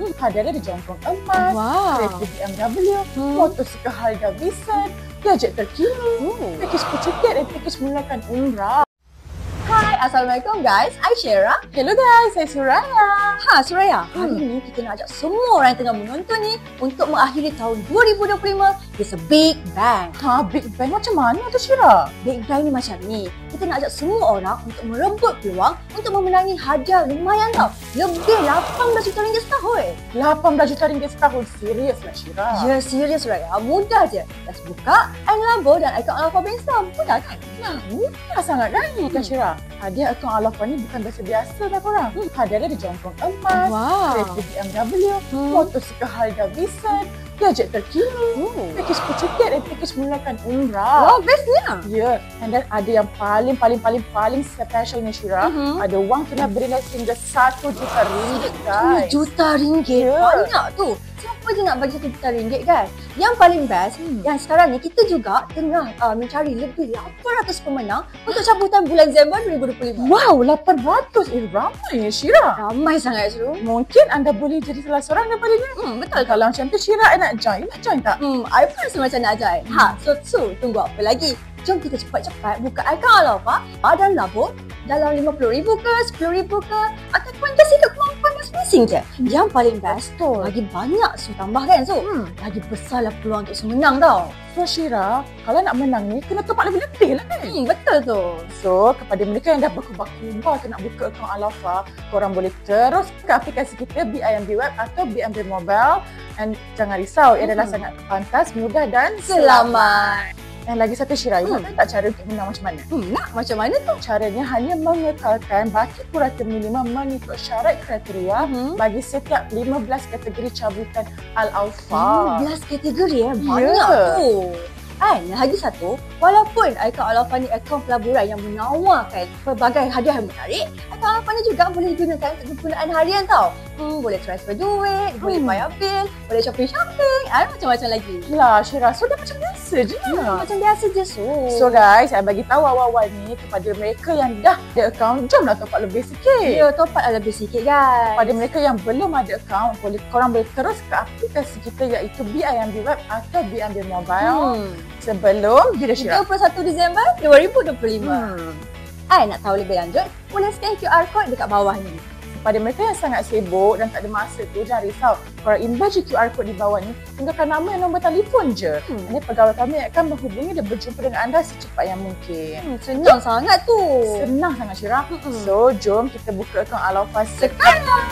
Hadiah dari jangkung emas, kereta BMW, motosikal Harley Davidson, gadget terkini, pakej tiket dan pakej mulakan umrah. Hai, Assalamualaikum guys. I Syera. Hello guys, saya Suraya. Suraya, hari ni kita nak ajak semua orang yang tengah menonton ni untuk mengakhiri tahun 2025 with a big bang. Big bang macam mana tu Syera? Big bang ni macam ni. Kita nak ajak semua orang untuk merebut peluang untuk memenangi hadiah lumayan tau. Lebih 18 juta ringgit setahun. 18 juta ringgit setahun, serius lah Syera? Ya, serius Raya. Mudah je. Just buka and labo dan akaun Alpha Brainstorm. Mudah kan? Mudah sangat kan? Dan Syera, hadiah akaun Alpha ni bukan biasa-biasa dah korang. Hadiah dari jangkung emas, kereta BMW, motosikal Harley Davidson, gadget terkini, pakej tiket dan pakej mulakan umrah. Bestnya. Ya, and then ada yang paling special ni Syera. Ada wang tunai bernilai hingga 1 juta ringgit guys. 1 juta ringgit. Banyak tu. Siapa je nak bagi 1 juta ringgit kan? Yang paling best, yang sekarang ni kita juga tengah mencari lebih 800 pemenang untuk cabutan bulan Disember 2025. Wow, 800. Ramai ya Syera. Ramai sangat Syuru. Mungkin anda boleh jadi salah seorang daripadanya. Betul. Kalau macam tu Syera nak join tak? I pun rasa macam nak join. So tunggu apa lagi? Jom kita cepat-cepat buka akaun Alpha dan labur dalam RM50,000 ke, RM10,000 ke, ataupun kasih ke kemampuan masing-masing je. Yang paling best tu, lagi banyak Su tambah kan Su? Lagi besarlah peluang untuk menang tau. So Syera, kalau nak menang ni kena top up lebih-lebih lah kan? Betul tu. So, kepada mereka yang dah berkubar-kubar tu nak buka akaun Alpha, korang boleh terus ke aplikasi kita BIMB Web atau BIMB Mobile. And jangan risau, ia adalah sangat pantas, mudah dan Selamat. Dan lagi satu Syera, you nak tahu tak cara untuk menang macam mana? Nak macam mana tu? Caranya hanya mengekalkan baki purata minimum mengikut syarat kriteria bagi setiap 15 kategori cabutan Al-Alpha. 15 kategori banyak tu. Dan lagi satu, walaupun akaun Alpha ni akaun pelaburan yang menawarkan pelbagai hadiah yang menarik, akaun Alpha ni juga boleh digunakan untuk penggunaan harian tau. Boleh transfer duit, boleh bayar bil, boleh shopping, macam-macam lagi. Lah Syera, so dah macam biasa je. Macam biasa je So guys, saya bagi tahu awal-awal ni kepada mereka yang dah ada akaun, jomlah top up lebih sikit. Ya, top up lebih sikit guys. Pada mereka yang belum ada akaun, korang boleh terus ke aplikasi kita iaitu BIMB Web atau BIMB Mobile. Sebelum bila Syera? 31 Disember 2025. Nak tahu lebih lanjut, boleh scan QR code dekat bawah ni. Pada mereka yang sangat sibuk dan tak ada masa tu, jangan risau. Korang imbas je QR code di bawah ni, tinggalkan nama dan nombor telefon je. Ini pegawai kami akan menghubungi dan berjumpa dengan anda secepat yang mungkin. Senang sangat tu. Senang sangat Syera. So, jom kita buka akaun Alpha sekarang.